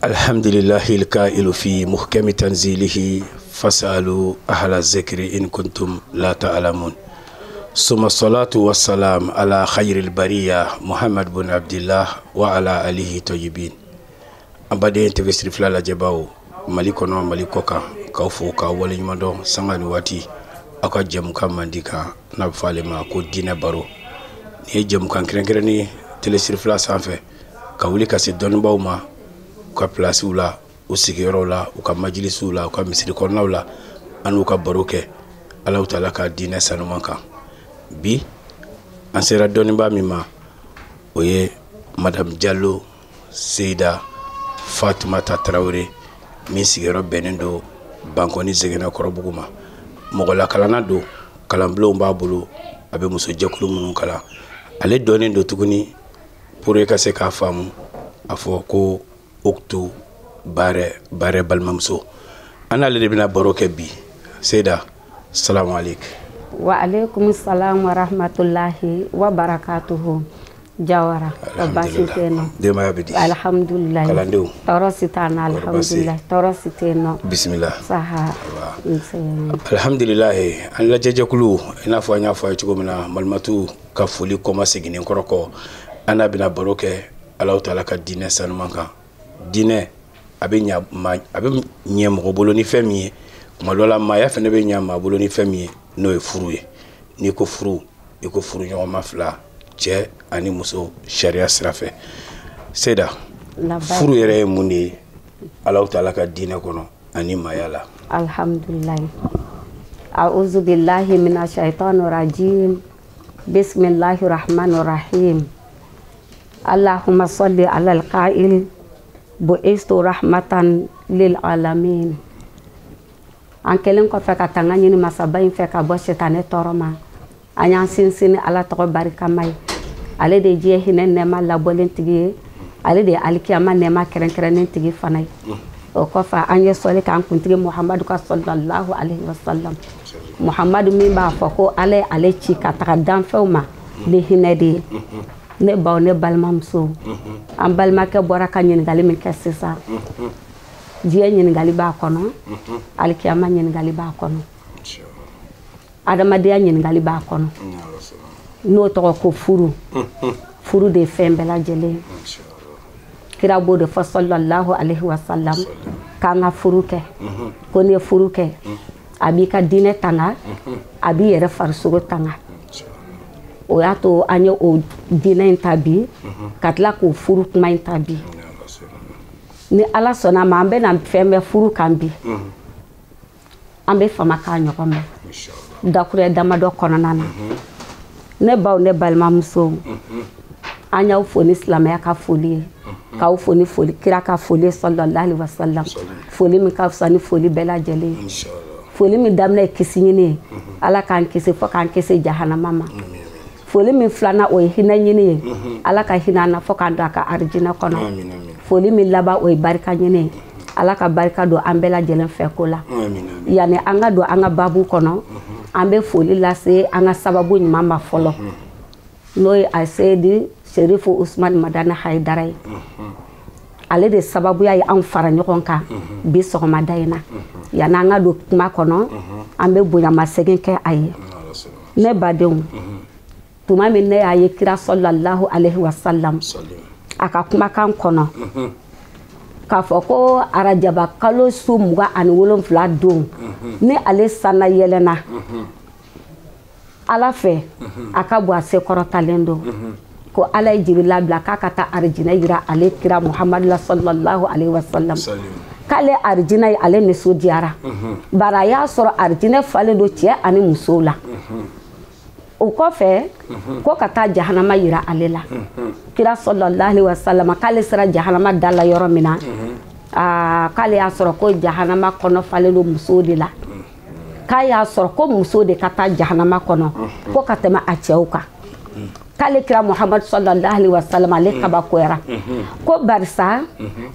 الحمد لله القائل في محكم تنزيله فاسألوا أهل الذكر إن كنتم لا تعلمون ثم الصلاة والسلام على خير البرية محمد بن عبد الله وعلى آله طيبين أبدين تفسير فلا جباو ملكنا ملكوكا كوفوكا وليمدو سانغاني واتي أكا جمكا مانديكا نبفالما كو دين بارو ني جمكا كرنكرني تلسير فلا سانفه كولي كاسي دون باوما ka place la o sigiro la o ka majlisu la o ka misiri kornaw la anu ka baroke Allah taala ka diinɛ sanuman kan bi an sera dɔnniba min ma o ye madame Diallo Seyda Fatumata Traoré min sigiro bɛnnen do Bankɔni Zɛgɛnɛ Kɔrɔbugu ma mɔgɔla kalanna do kalanbulonw b'a bolo a bɛ muso jɛkulu minnu kalan ale dɔnnen do tuguni pour ka se k'a faamu a fɔ ko Oktu bare balmamso ana le bina baroke bi Seyda assalamu alaykum wa alaykum assalam wa rahmatullahi wa barakatuhu jawara tabasiteno dema yabidi alhamdulillah kalandu torositana alhamdulillah torositeno bismillah saha alhamdulillah an la jejakulu ina fo nya fo ci gomina malmatu ka foli koma segine koroko ana bina baroke Allah taala ka diinɛ sanuman kan diinɛ a bɛ ɲɛ mɔgɔ bolo ni fɛn min ye kuma dɔ la maaya fɛnɛ bɛ ɲɛ maa bolo ni fɛn min ye n'o ye furu ye n'i ko furu i ko furu ɲɔgɔnma fila cɛ ani muso sariya sira fɛ Seyda furu yɛrɛ ye mun de ye Allah taala ka diinɛ kɔnɔ ani maaya la alhamdulillah a'udhu billahi minash shaitanir rajim bismillahir rahmanir rahim Allahumma salli ala al-qa'il bu'istu rahmatan lil alamin an kelen ko fe ka tanga nyini masaba in fe ka bo shetane toroma anyan sinsini ala to barika mai ale de je hinen ne ma la bolen tigi ale de alkiyama ne ma keren keren tigi fanai o ko fa anye sole kan kuntigi Muhammadu ka sallallahu alaihi wasallam Muhammadu min ba fa ko ale ci ka ta dan fewma de hinede ne baw ne balmamso an balmake bora ka ɲininkali min kɛ sisan diɲɛ ɲininkali b'a kɔnɔ alikiyama ɲininkali b'a kɔnɔ adamadenya ɲininkali b'a kɔnɔ n'o tɔgɔ ko furu de fɛn bɛɛ lajɛlen kira b'o de fɔ sallallahu alaihi wasallam k'an ka furu kɛ ko n'i ye furu kɛ a b'i ka diinɛ tanga a b'i yɛrɛ farisogo tanga o y'a to an ye o diinɛ in ta bi ka tila k'o furu kuma in ta bi ni ala sɔnna ma an bɛna fɛn bɛɛ furu kan bi an bɛ fama k'a ɲɔgɔn mɛn dakurɛ damadɔ kɔnɔna na ne baw ne balimamusow an y'aw fo ni silamɛya ka foli ye k'aw fo ni foli kira ka foli sallallahu alaihi wasallam foli min ka fisa ni foli bɛɛ lajɛlen foli min daminɛ ye kisi ɲini ye ala k'an kisi fo k'an kisi jahanama ma foli min filana o ye hinɛ ɲini ye ala ka hinɛ na fo k'an don a ka arijinɛ kɔnɔ foli min laban o ye barika ɲini ye ala ka barika don an bɛɛ lajɛlen fɛ ko la yani an ka don an ka babu kɔnɔ an bɛ foli lase an ka sababu ɲuman ma fɔlɔ n'o ye a seyidi Sherifu Usman Madani Haidara ye ale de sababuya ye an fara ɲɔgɔn kan bi sɔgɔmada in na yani an ka don kuma kɔnɔ an bɛ bonyamasegin kɛ a ye ne badenw tuma min ne y'a ye kira sallallahu alaihi wasallam a ka kumakan kɔnɔ k'a fɔ ko arajaba kalo su 27 don ni ale sanna yɛlɛna ala fɛ a ka bɔ a se kɔrɔtalen don ko ala ye jibirila bila k'a ka taa arijinɛ yira ale kira Muhammadu sallallahu alaihi wasallam k'ale arijinɛ ye ale nisɔndiyara bari a y'a sɔrɔ arijinɛ falen don cɛ ani musow la o kɔfɛ ko ka taa jahanama yira ale la kira sallallahu alaihi wasallam k'ale sera jahanama da la yɔrɔ min na k'ale y'a sɔrɔ ko jahanama kɔnɔ falen don musow de la k'a y'a sɔrɔ ko muso de ka taa jahanama kɔnɔ ko ka tɛmɛ a cɛw kan k'ale kira Muhammadu sallallahu alaihi wasallam ale kabakoyara ko barisa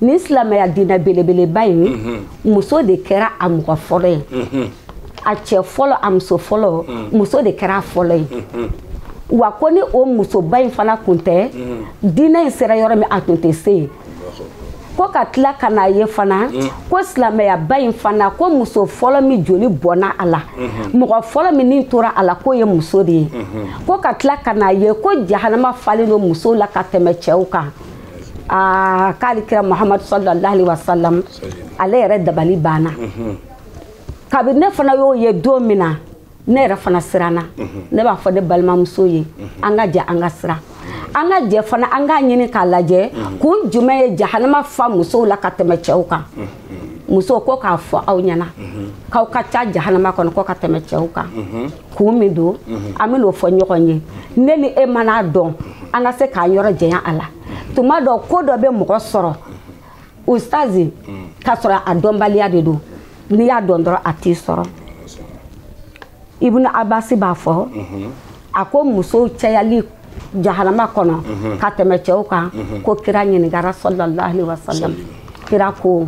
ni silamɛya diinɛ belebeleba in muso de kɛra a mɔgɔ fɔlɔ ye a cɛ fɔlɔ a muso fɔlɔ muso de kɛra a fɔlɔ ye wa ko ni o musoba in fana kun tɛ diinɛ in sera yɔrɔ min a tun tɛ se ko ka tila kana ye fana ko silamɛya ba in fana ko muso fɔlɔ min joli bɔnna a la mɔgɔ fɔlɔ min nin tora a la ko ye muso de ye ko ka tila kana ye ko jahanama falen do muso la ka tɛmɛ cɛw kan k'ale kira Muhammadu sallallahu alaihi wasallam ale yɛrɛ dabali banna kabini ne fana y'o ye don min na ne yɛrɛ fana siranna ne b'a fɔ ne balimamuso ye an ka jɛ an ka siran an ka jɛ fana an k'a ɲini k'a lajɛ kun jumɛn ye jahanama fa musow la ka tɛmɛ cɛw kan muso ko k'a fɔ aw ɲɛna k'aw ka ca jahanama kɔnɔ ko ka tɛmɛ cɛw kan kun min don an bɛn'o fɔ ɲɔgɔn ye ne ni e mana dɔn an ka se k'an yɔrɔ jɛnya a la tuma dɔ ko dɔ bɛ mɔgɔ sɔrɔ ustazi k'a sɔrɔ a dɔnbaliya de don n'i y'a dɔn dɔrɔn a t'i sɔrɔ Ibn Abbas b'a fɔ a ko musow cɛyali jahanama kɔnɔ ka tɛmɛ cɛw kan ko kira ɲininkara sallallahu alaihi wasallam kira ko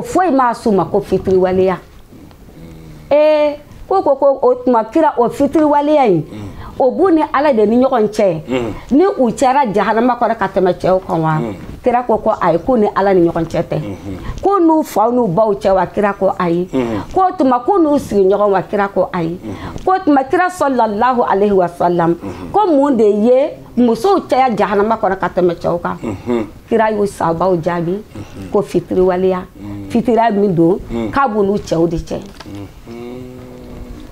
foyi ma s'u ma ko fitiriwaleya ko o tuma kira o fitiriwaleya in o b'u ni Ala de ni ɲɔgɔn cɛ ni u cɛra jahanama kɔnɔ ka tɛmɛ cɛw kan wa kira ko ayi ko ni Ala ni ɲɔgɔn cɛ tɛ ko n'u faw n'u baw cɛ wa kira ko ayi ko tuma ko n'u sigiɲɔgɔn wa kira ko ayi ko tuma kira sallallahu alaihi wasallam ko mun de ye musow cɛya jahanama kɔnɔ ka tɛmɛ cɛw kan kira y'u sabaw jaabi ko fitiriwaleya fitiriya min don k'a b'olu cɛw de cɛ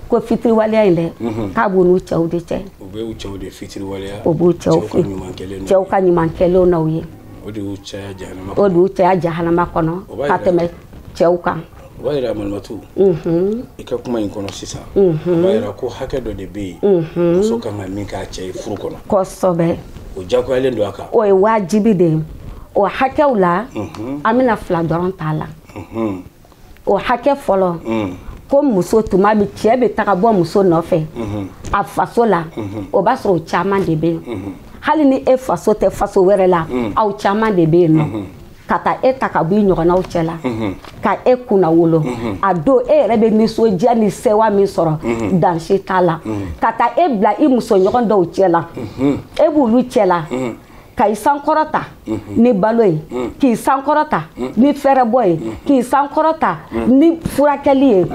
ko fitiriwaleya in dɛ k'a b'olu cɛw de cɛ o b'u cɛw de fitiriwaleya o b'u cɛw ka ɲuman kɛlenw n'aw ye o de y'u cɛya jahanama o de y'u cɛya jahanama kɔnɔ ka tɛmɛ cɛw kan o b'a yira Malimatu i ka kuma in kɔnɔ sisan o b'a yira ko hakɛ dɔ de bɛ yen muso kan ka min k'a cɛ ye furu kɔnɔ kosɛbɛ o jagoyalen don a kan o ye wajibi de ye o hakɛw la an bɛna fila dɔrɔn t'a la o hakɛ fɔlɔ ko muso tuma min cɛ bɛ taga bɔ muso nɔfɛ a faso la o b'a sɔrɔ o caman de bɛ yen hali ni e faso tɛ faso wɛrɛ la aw caman de bɛ yen nɔ ka taa e ta ka bɔ i ɲɔgɔnnaw cɛ la ka e kunna wolo a don e yɛrɛ bɛ nisɔndiya ni sewa min sɔrɔ dansi t'a la ka taa e bila i musoɲɔgɔn dɔw cɛ la e b'olu cɛ la ka i sankɔrɔta ni balo ye k'i sankɔrɔta ni fɛrɛbɔ ye k'i sankɔrɔta ni furakɛli ye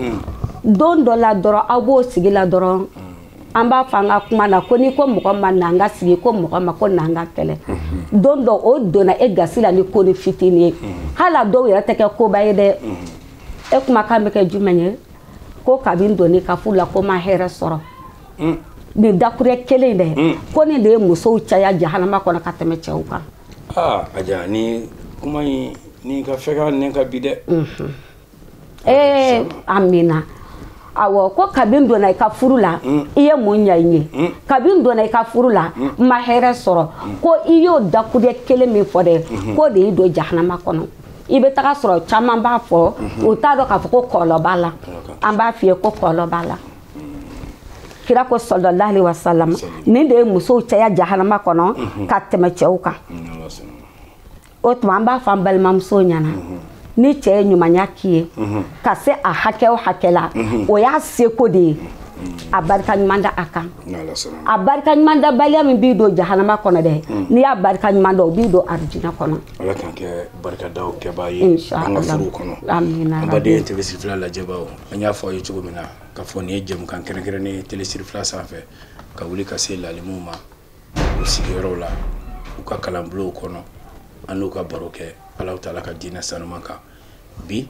don dɔ la dɔrɔn aw b'o sigi la dɔrɔn an b'a fɔ an ka kuma na ko ni ko mɔgɔ ma na an ka sigi ko mɔgɔ ma ko na an ka kɛlɛ don dɔ o donna e gasi la ni ko ni fitinin ye hali a dɔw yɛrɛ tɛ kɛ koba ye dɛ e kumakan bɛ kɛ jumɛn ye ko kabini donni ka furu la ko ma hɛrɛ sɔrɔ nin dakurɛ kelen dɛ ko nin de ye musow caya jahanama kɔnɔ ka tɛmɛ cɛw kan aja ni kuma in ni ka fɛ ka nɛn ka bi dɛ amina awɔ ko kabini donna i ka furu la i ye mun ɲa i ye kabini donna i ka furu la ma hɛrɛ sɔrɔ ko i y'o dakurɛ kelen min fɔ dɛ ko de y'i don jahanama kɔnɔ i bɛ taga sɔrɔ caman b'a fɔ u t'a dɔn k'a fɔ ko kɔlɔlɔ b'a la an b'a f'i ye ko kɔlɔlɔ b'a la kira ko sallallahu alaihi wasallam nin de ye musow caya jahanama kɔnɔ ka tɛmɛ cɛw kan o tuma an b'a fɔ an balimamusow ɲɛna ni cɛ ye ɲumanya k'i ye ka se a hakɛ o hakɛ la o y'a seko de ye a barika ɲuman da a kan a barika ɲuman da baliya min b'i don jahanama kɔnɔ dɛ n'i y'a barika ɲuman da o b'i don arijina kɔnɔ ala k'an kɛ barikadaw kɛbaa ye an ka furuw kɔnɔ an baden telesiri fila lajɛbaaw an y'a fɔ aw ye cogo min na ka fɔ nin ye jɛmukan kɛrɛnkɛrɛnnen ye telesiri fila sanfɛ ka wuli ka se lalimuw ma u sigiyɔrɔw la u ka kalanbulonw kɔnɔ an n'u ka baro kɛ Ala taala ka diinɛ sanuman kan bi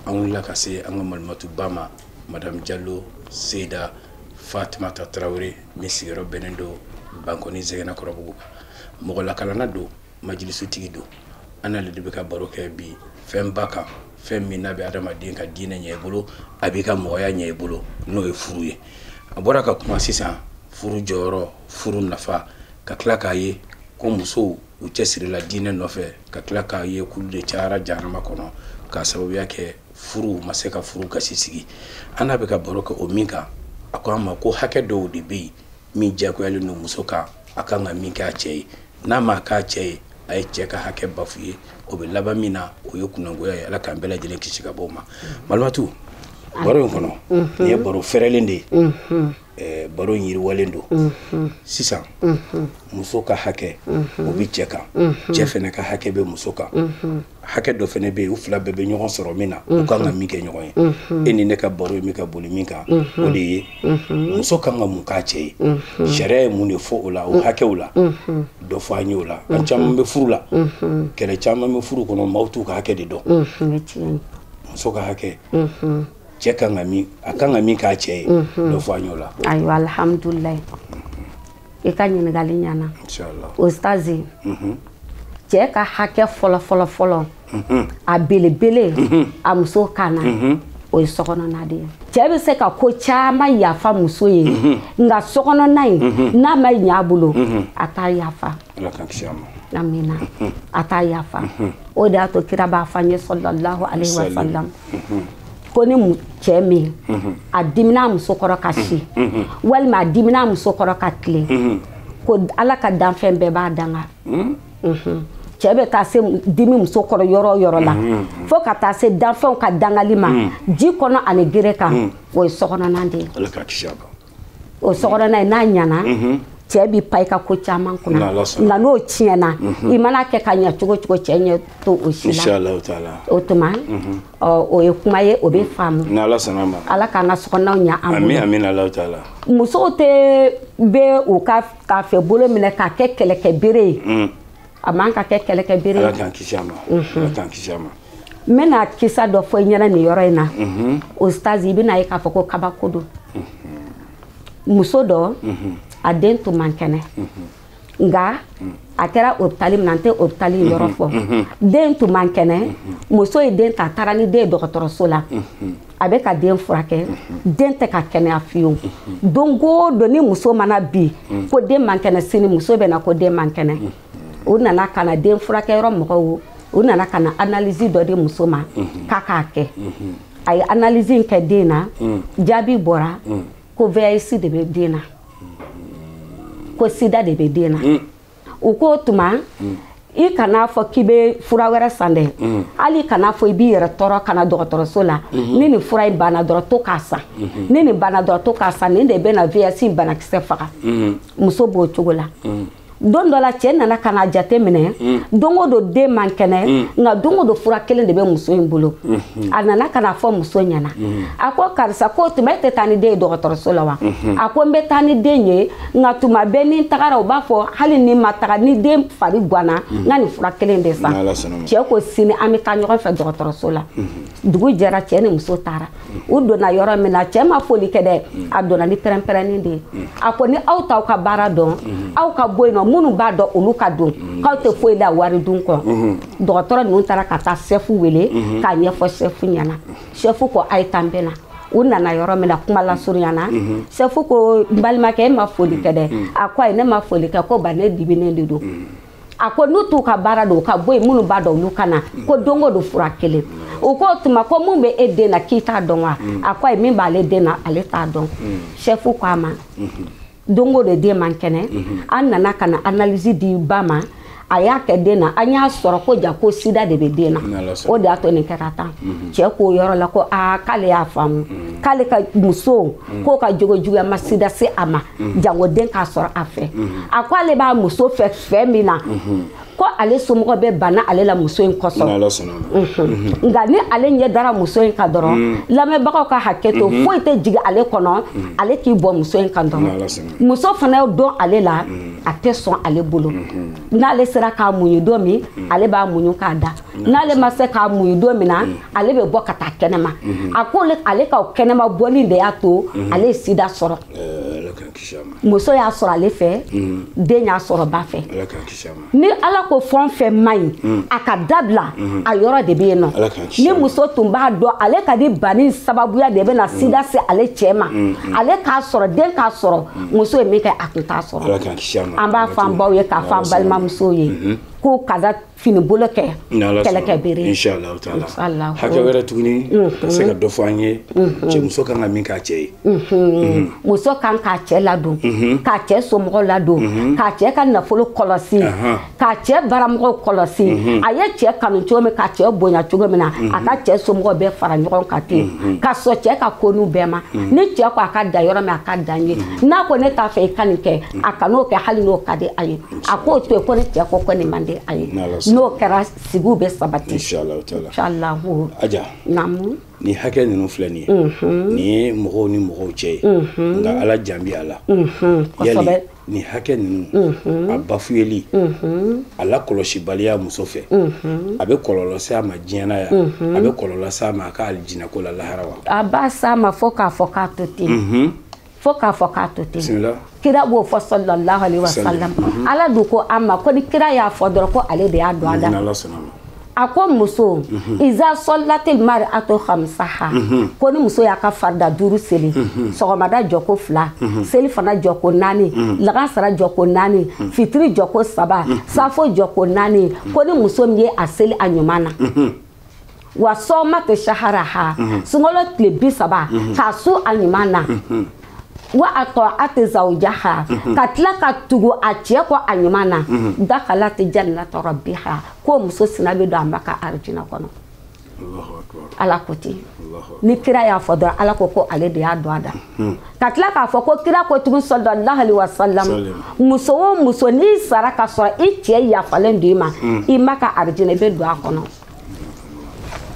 an wulila ka se an ka Malimatuba ma Madame Diallo Seyda Fatimata Tarawele min sigiyɔrɔ bɛnnen don Bankɔni Zɛgɛnɛ Kɔrɔbugu mɔgɔ lakalana don majilisutigi don an n'ale de bɛ ka baro kɛ bi fɛn ba kan fɛn min n'a bɛ adamaden ka diinɛ ɲɛ i bolo a b'i ka mɔgɔya ɲɛ i bolo n'o ye furu ye a bɔra ka kuma sisan furu jɔyɔrɔ furu nafa ka tila k'a ye ko musow u cɛsirila diinɛ nɔfɛ ka tila k'a ye k'olu de cayara jahanama kɔnɔ k'a sababuya kɛ furu ma se ka furu gasi sigi an n'a bɛ ka baro kɛ o min kan a ko an ma ko hakɛ dɔw de bɛ yen min diyagoyalen don muso kan a kan ka min kɛ a cɛ ye n'a ma k'a cɛ ye a ye cɛ ka hakɛ bafu ye o bɛ laban min na o ye kunangoya ye Ala k'an bɛɛ lajɛlen kisi ka bɔ o ma Malimatu baro in kɔnɔ nin ye baro fɛrɛlen de ye baro in yiriwalen don sisan muso ka hakɛ o bɛ cɛ kan cɛ fɛnɛ ka hakɛ bɛ muso kan hakɛ dɔ fɛnɛ bɛ yen u fila bɛɛ bɛ ɲɔgɔn sɔrɔ min na u kan ka min kɛ ɲɔgɔn ye e ni ne ka baro in bɛ ka boli min kan o de ye muso kan ka mun k'a cɛ ye sariya ye mun de fɔ o la o hakɛw la dɔ fɔ an ye o la an caman bɛ furu la kɛlɛ caman bɛ furu kɔnɔ maaw t'u ka hakɛ de dɔn muso ka hakɛ cɛ kan ka min a kan ka min k'a cɛ ye dɔ fɔ an ye o la ayiwa alhamdulilayi i ka ɲininkali ɲɛna ustazi cɛ ka hakɛ fɔlɔ a belebele a muso kan na o ye sokɔnɔna de ye cɛ bɛ se ka ko caman yafa muso ye nka sokɔnɔna in n'a ma ɲɛ a bolo a t'a yafa amina a t'a yafa o de y'a to kira b'a fɔ an ye sallallahu alaihi wa sallam ko ni cɛ min a dimina muso kɔrɔ ka si walima a dimina muso kɔrɔ ka tile ko ala ka danfɛn bɛɛ b'a danga cɛ bɛ taa se dimi muso kɔrɔ yɔrɔ yɔrɔ la fo ka taa se danfɛnw ka dangali ma ji kɔnɔ ani gere kan o ye sokɔnɔna de ye o sokɔnɔna ye n'a ɲana cɛ bi pa i ka ko caman kunna nka n'o tiɲɛna i mana kɛ ka ɲɛ cogo cogo cɛ ɲɛ to o si la o tuma o ye kuma ye o bɛ faamu ala k'an ka sokɔnɔnaw ɲɛ an bolo musow tɛ bɛ u ka fɛ bolo minɛ k'a kɛ kɛlɛkɛ bere ye a man ka kɛ kɛlɛkɛ bere ye n bɛna kisa dɔ fɔ i ɲɛna nin yɔrɔ in na o stazi i bɛna ye k'a fɔ ko kabako don muso dɔ a den tun man kɛnɛ nka a kɛra hôpital min na n tɛ hôpital yɔrɔ fɔ den tun man kɛnɛ muso ye den ta a taara ni den ye dɔgɔtɔrɔso la a bɛ ka den furakɛ den tɛ ka kɛnɛya fiyewu don o don ni muso mana bi ko den man kɛnɛ sini muso bɛ na ko den man kɛnɛ u nana ka na den furakɛyɔrɔ mɔgɔw u nana ka na analyse dɔ di muso ma k'a k'a kɛ a ye analyse in kɛ den na jaabi bɔra ko VIH de bɛ den na ko sida de bɛ den na u ko tuma i kana fɔ k'i bɛ fura wɛrɛ san dɛ hali kana fɔ i b'i yɛrɛ tɔɔrɔ ka na dɔgɔtɔrɔso la ni nin fura in banna dɔrɔn to k'a san ni nin banna dɔrɔn to k'a san nin de bɛ na VIH banakisɛ faga muso b'o cogo la don dɔ la cɛ nana ka na jate minɛ don o don den man kɛnɛ nka don o don fura kelen de bɛ muso in bolo a nana ka na fɔ muso ɲɛna a ko karisa ko tuma e tɛ taa ni den ye dɔgɔtɔrɔso la wa a ko n bɛ taa ni den ye nka tuma bɛɛ ni n tagara u b'a fɔ hali ni n ma taga ni den fari ganna n ka nin fura kelen de san cɛ ko sini an bɛ taa ɲɔgɔn fɛ dɔgɔtɔrɔso la dugu jɛra cɛ ni muso taara u donna yɔrɔ min na cɛ ma foli kɛ dɛ a donna ni pɛrɛn-pɛrɛnni de ye a ko ni aw t'aw ka baara dɔn aw ka bɔ yen nɔ minnu b'a dɔn olu ka don k'aw tɛ foyi la wari dun kɔ dɔgɔtɔrɔ ninnu taara ka taa sɛfu wele k'a ɲɛfɔ sɛfu ɲɛna sɛfu ko a ye taa n bɛ na u nana yɔrɔ min na kuma lasurunyana sɛfu ko n balimakɛ e ma foli kɛ dɛ a ko ayi ne ma foli kɛ ko ba ne dibinen de don a ko n'u t'u ka baara don u ka bɔ yen minnu b'a dɔn olu ka na ko don o don fura kelen u ko tuma ko mun bɛ e den na k'i t'a dɔn wa a ko ayi min b'ale den na ale t'a dɔn sɛfu ko a ma don o don den man kɛnɛ an nana ka na analyse di ba ma a y'a kɛ den na an y'a sɔrɔ ko ja ko sida de bɛ den na o de y'a to nin kɛra tan cɛ k'o yɔrɔ la ko k'ale y'a faamu k'ale ka muso k'o ka jogo juguya ma sida se a ma jango den k'a sɔrɔ a fɛ a ko ale b'a muso fɛ fɛn min na ko ale somɔgɔ bɛ bana ale la muso in kɔsɔn nka ni ale ɲɛ dara muso in kan dɔrɔn lamɛnbagaw ka hakɛ to foyi tɛ jigin ale kɔnɔ ale k'i bɔ muso in kan dɔrɔn muso fana ye dɔn ale la a tɛ sɔn ale bolo n'ale sera k'a muɲu don min ale b'a muɲu k'a da n'ale ma se k'a muɲu don min na ale bɛ bɔ ka taa kɛnɛma a ko ale ka kɛnɛma bɔli de y'a to ale ye sida sɔrɔ muso y'a sɔrɔ ale fɛ den y'a sɔrɔ ba fɛ ni ala ko fɛn fɛn man ɲi a ka dabila a yɔrɔ de bɛ yen nɔ ni muso tun b'a dɔn ale ka di bani sababuya de bɛ na sida se ale cɛ ma ale k'a sɔrɔ den k'a sɔrɔ muso ye min kɛ a tun t'a sɔrɔ an b'a fɔ an baw ye k'a fɔ an balimamusow ye k'u ka da fini bolo kɛ kɛlɛkɛ bere inshallah taala hakɛ wɛrɛ tuguni ka se ka dɔ fɔ an ye cɛ muso kan ka min k'a cɛ ye muso kan k'a cɛ ladon k'a cɛ somɔgɔw ladon k'a cɛ ka nafolo kɔlɔsi k'a cɛ baramɔgɔw kɔlɔsi a ye cɛ kanu cogo min k'a cɛ bonya cogo min na a ka cɛ somɔgɔw bɛɛ fara ɲɔgɔn kan ten ka sɔn cɛ ka konu bɛɛ ma ni cɛ ko a ka dan yɔrɔ min a ka dan ye n'a ko ne t'a fɛ i ka nin kɛ a kan'o kɛ hali n'o ka di a ye a k'o to yen ko ne cɛ ko nin man di a ye n'o kɛra sigiw bɛ sabati inshallah aja ni hakɛ ninnu filɛ nin ye nin ye mɔgɔw ni mɔgɔw cɛ ye nka ala janbi a la yali ni hakɛ ninnu a bafuyeli a la kɔlɔsibaliya muso fɛ a bɛ kɔlɔlɔ s'a ma diɲɛna yan a bɛ kɔlɔlɔ s'a ma a ka alijinako la lahara wa a b'a s'a ma fo k'a fɔ k'a to ten fo k'a fɔ k'a to ten kira b'o fɔ sallallahu alaihi wasallam ala dun ko an ma ko ni kira y'a fɔ dɔrɔn ko ale de y'a dɔn a da a ko muso iza solatil mar'atu khamsaha ko ni muso y'a ka farida 5 seli sɔgɔmada jɔ ko 2 seli fana jɔ ko 4 lagansara jɔ ko 4 fitiri jɔ ko 3 safo jɔ ko 4 ko ni muso min ye a seli a ɲuman na wa sɔma te shaharaha sunkalo tile 30 k'a su a ɲuman na wa ata'ati zawjaha ka tila ka tugu a cɛ kɔ a ɲuman na dakhalat jannata rabbiha ko muso sina bɛ don a ma ka arijina kɔnɔ ala ko ten ni kira y'a fɔ dɔrɔn ala ko ale de y'a dɔn a da ka tila k'a fɔ ko kira ko tugun sallallahu alaihi wasallam muso o muso n'i sara ka sɔrɔ i cɛ yafalen don i ma i ma ka arijina i bɛ don a kɔnɔ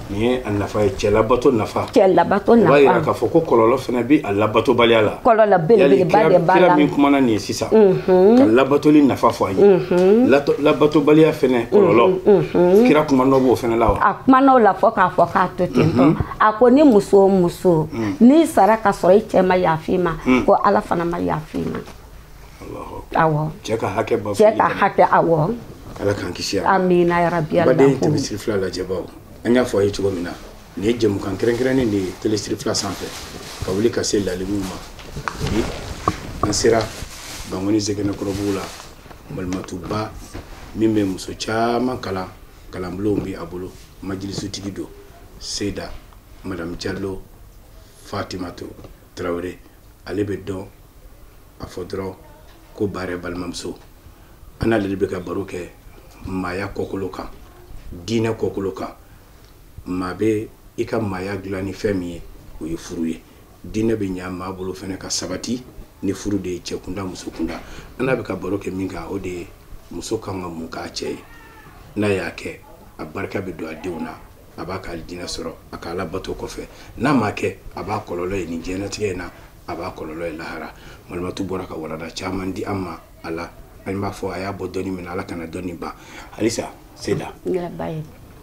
ni ye a nafa ye cɛ labato nafa o b'a yira k'a fɔ ko kɔlɔlɔ fana bɛ a labatobaliya la kɔlɔlɔ belebeleba de b'a la kira min kumana nin ye sisan ka labatoli nafa fɔ an ye labatobaliya fana kɔlɔlɔ kira kumana b'o fana la wa a kumana la fɔ k'a fɔ k'a to ten tɔ a ko ni muso o muso n'i sara ka sɔrɔ i cɛ ma yafi ma ko ala fana ma yafi ma awɔ cɛ ka hakɛ ba cɛ ka hakɛ awɔ ala k'an kisi amina ya rabbi allah baden tɛmɛsiri fila lajɛbaw an y'a fɔ a ye cogo min na nin ye jɛmukan kɛrɛnkɛrɛnnen de ye telesiri fila sanfɛ ka wuli ka se lalibuw ma bi an sera Bangoni Zɛgɛnɛkɔrɔbugu la balimatuba min bɛ muso caman kalan kalanbulonw bɛ a bolo majilisutigi don Seyda Madame Diallo Fatimatu Tarawele ale bɛ dɔn a fɔ dɔrɔn ko Bare balimamuso an n'ale de bɛ ka baro kɛ maaya kɔkolo kan diinɛ kɔkolo kan maa bɛ i ka maaya dilan ni fɛn min ye o ye furu ye diinɛ bɛ ɲa maa bolo fɛnɛ ka sabati ni furu de ye cɛ kunda muso kunda an n'a bɛ ka baro kɛ min kan o de ye muso kan ka mun k'a cɛ ye n'a y'a kɛ a barika bɛ don a denw na a b'a ka diinɛ sɔrɔ a ka alabato kɔfɛ n'a ma kɛ a b'a kɔlɔlɔ ye nin diɲɛlatigɛ in na a b'a kɔlɔlɔ ye lahara malimatu bɔra ka walanda caman di an ma a la an b'a fɔ a y'a bɔ dɔnni min na ala kana dɔnni ban halisa Seyda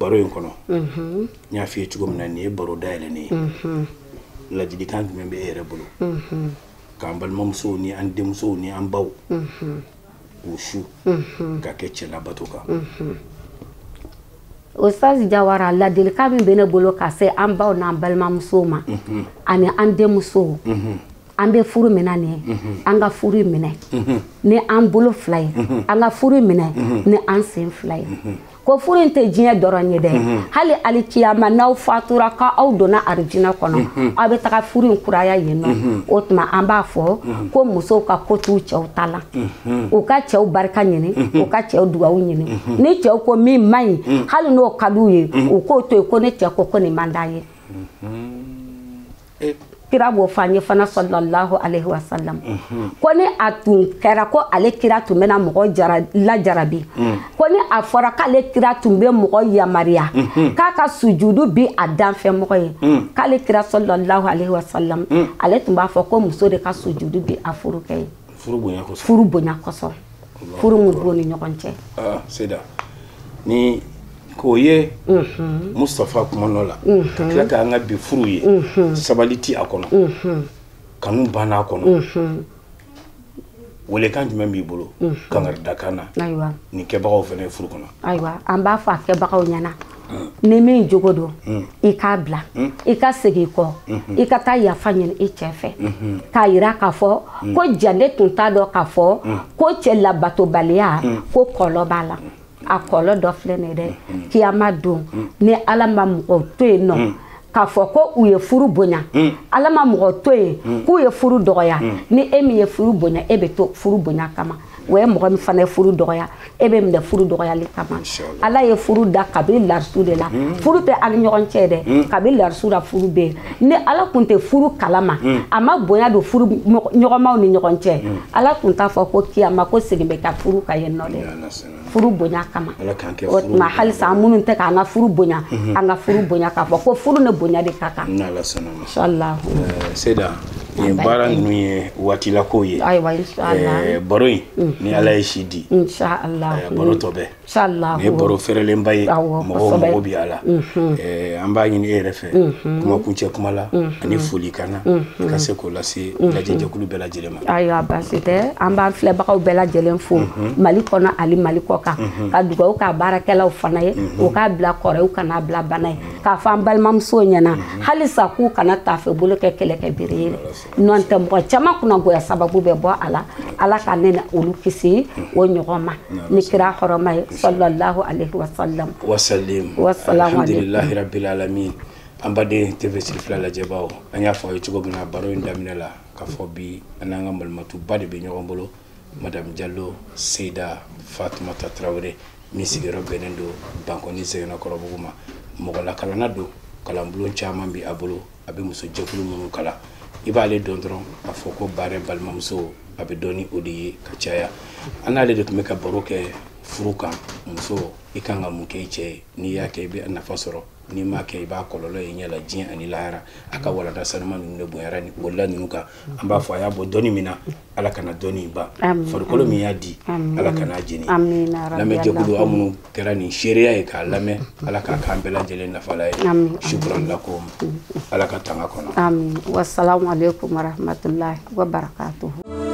baro in kɔnɔ n y'a f'i ye cogo min na nin ye baro dayɛlɛnnen ye ladilikan jumɛn bɛ e yɛrɛ bolo k'an balimamusow ni an denmusow ni an baw k'u su ka kɛ cɛ labato kan Ustaz Jawara ladilikan min bɛ ne bolo ka se an baw n'an balimamusow ma ani an denmusow an bɛ furu minɛ nin ye an ka furu minɛ ni an bolo fila ye an ka furu minɛ ni an sen fila ye ko furu in tɛ diɲɛ dɔrɔn ye dɛ hali alikiyama n'aw fatura k'aw donna arijinɛ kɔnɔ aw bɛ taga furu in kuraya yen nɔ o tuma an b'a fɔ ko musow ka ko t'u cɛw ta la u ka cɛw barika ɲini u ka cɛw dugawu ɲini ni cɛw ko min man ɲi hali n'o ka d'u ye u k'o to yen ko ne cɛ ko nin man d'a ye kira b'o fɔ an ye fana sallallahu alaihi wasallam ko ni a tun kɛra ko ale kira tun bɛna mɔgɔ lajarabi ko ni a fɔra k'ale kira tun bɛ mɔgɔ yamaruya k'a ka sujudu bi a danfɛ mɔgɔ ye k'ale kira sallallahu alaihi wasallam ale tun b'a fɔ ko muso de ka sujudu bi a furukɛ ye furu bonya kosɔn furu mun b'o ni ɲɔgɔn cɛ Seyda ni k'o ye Mustafa kumano la ka tila k'an ka bi furu ye sabali ti a kɔnɔ kanu banna a kɔnɔ welekan jumɛn b'i bolo kangarida na nin kɛbagaw fana ye furu kɔnɔ ayiwa an b'a fɔ a kɛbagaw ɲɛna ni min jogo don i k'a bila i ka segin kɔ i ka taa yafa ɲini i cɛ fɛ k'a yira k'a fɔ ko jande tun t'a dɔn k'a fɔ ko cɛ labatobaliya ko kɔlɔ b'a la a kɔlɔ dɔ filɛ nin ye dɛ kiyama don ni ala ma mɔgɔ to yen nɔ k'a fɔ ko u ye furu bonya ala ma mɔgɔ to yen k'u ye furu dɔgɔya ni e min ye furu bonya e bɛ to furu bonya kama o ye mɔgɔ min fana ye furu dɔgɔya e bɛ minɛ furu dɔgɔyali kama ala ye furu da kabini larisu de la furu tɛ ani ɲɔgɔn cɛ dɛ kabini larisu la furu bɛ yen ni ala tun tɛ furu kalama a ma bonya don furu ɲɔgɔnmaw ni ɲɔgɔn cɛ ala tun t'a fɔ ko kiyama ko segin bɛ ka furu ka yen nɔ dɛ furu bonya kama o tuma halisa an minnu tɛ k'an ka furu bonya an ka furu bonya k'a fɔ ko furu ne bonya de ka kan inshallah Seyda nin baara ninnu ye waatilako ye ayiwa inshallah baro in ni ala ye si di inshallah baro tɔ bɛɛ inshallah ni baro fɛrɛlenba ye mɔgɔw mago bɛ a la an b'a ɲini e yɛrɛ fɛ kuma kuncɛ kuma la ani foli kana ka se k'o lase lajɛjɛkulu bɛɛ lajɛlen ma ayiwa baasi tɛ an b'an filɛbagaw bɛɛ lajɛlen fo mali kɔnɔ ali mali kɔ kan ka dugawu k'a baarakɛlaw fana ye o k'a bila kɔrɔ u kana bila bana ye k'a fɔ an balimamusow ɲɛna halisa k'u kana taafe bolo kɛ kɛlɛkɛ bere ye nɔn tɛ mɔgɔ caman kunnagoya sababu bɛ bɔ a la ala ka ne na olu kisi o ɲɔgɔn ma ni kira hɔrɔma ye sallallahu alaihi wasallam wasalim alhamdulillahi rabbil alamin an baden TV siri fila lajɛbaw an y'a fɔ a ye cogo min na baro in daminɛ la ka fɔ bi an n'an ka malimatuba de bɛ ɲɔgɔn bolo Madame Diallo Seyda Fatumata Traoré min sigiyɔrɔ bɛnnen don Bankɔni Sɛgɛnnafiɲɛbɔbugu ma mɔgɔ lakalana don kalanbulon caman bi a bolo a bɛ muso jɛkulu minnu kalan i b'ale dɔn dɔrɔn a fɔ ko baara balimamuso a bɛ dɔn ni o de ye ka caya an n'ale de tun bɛ ka baro kɛ furu kan muso i kan ka mun kɛ i cɛ ye n'i y'a kɛ i bɛ nafa sɔrɔ n'i m'a kɛ i b'a kɔlɔlɔ ye ɲɛ la diɲɛ ani lahara a ka walanda sanuma ninnu de bonyara ni wala ninnu kan an b'a fɔ a y'a bɔ dɔnni min na ala kana dɔnni ban farikolo min y'a di ala kana jeni lamɛnjɛkulu aw minnu kɛra nin seereya ye k'a lamɛn ala k'a k'an bɛɛ lajɛlen nafala ye shukran lakum ala ka tanga kɔnɔ amin wassalamu alaikum warahmatullahi wabarakatuh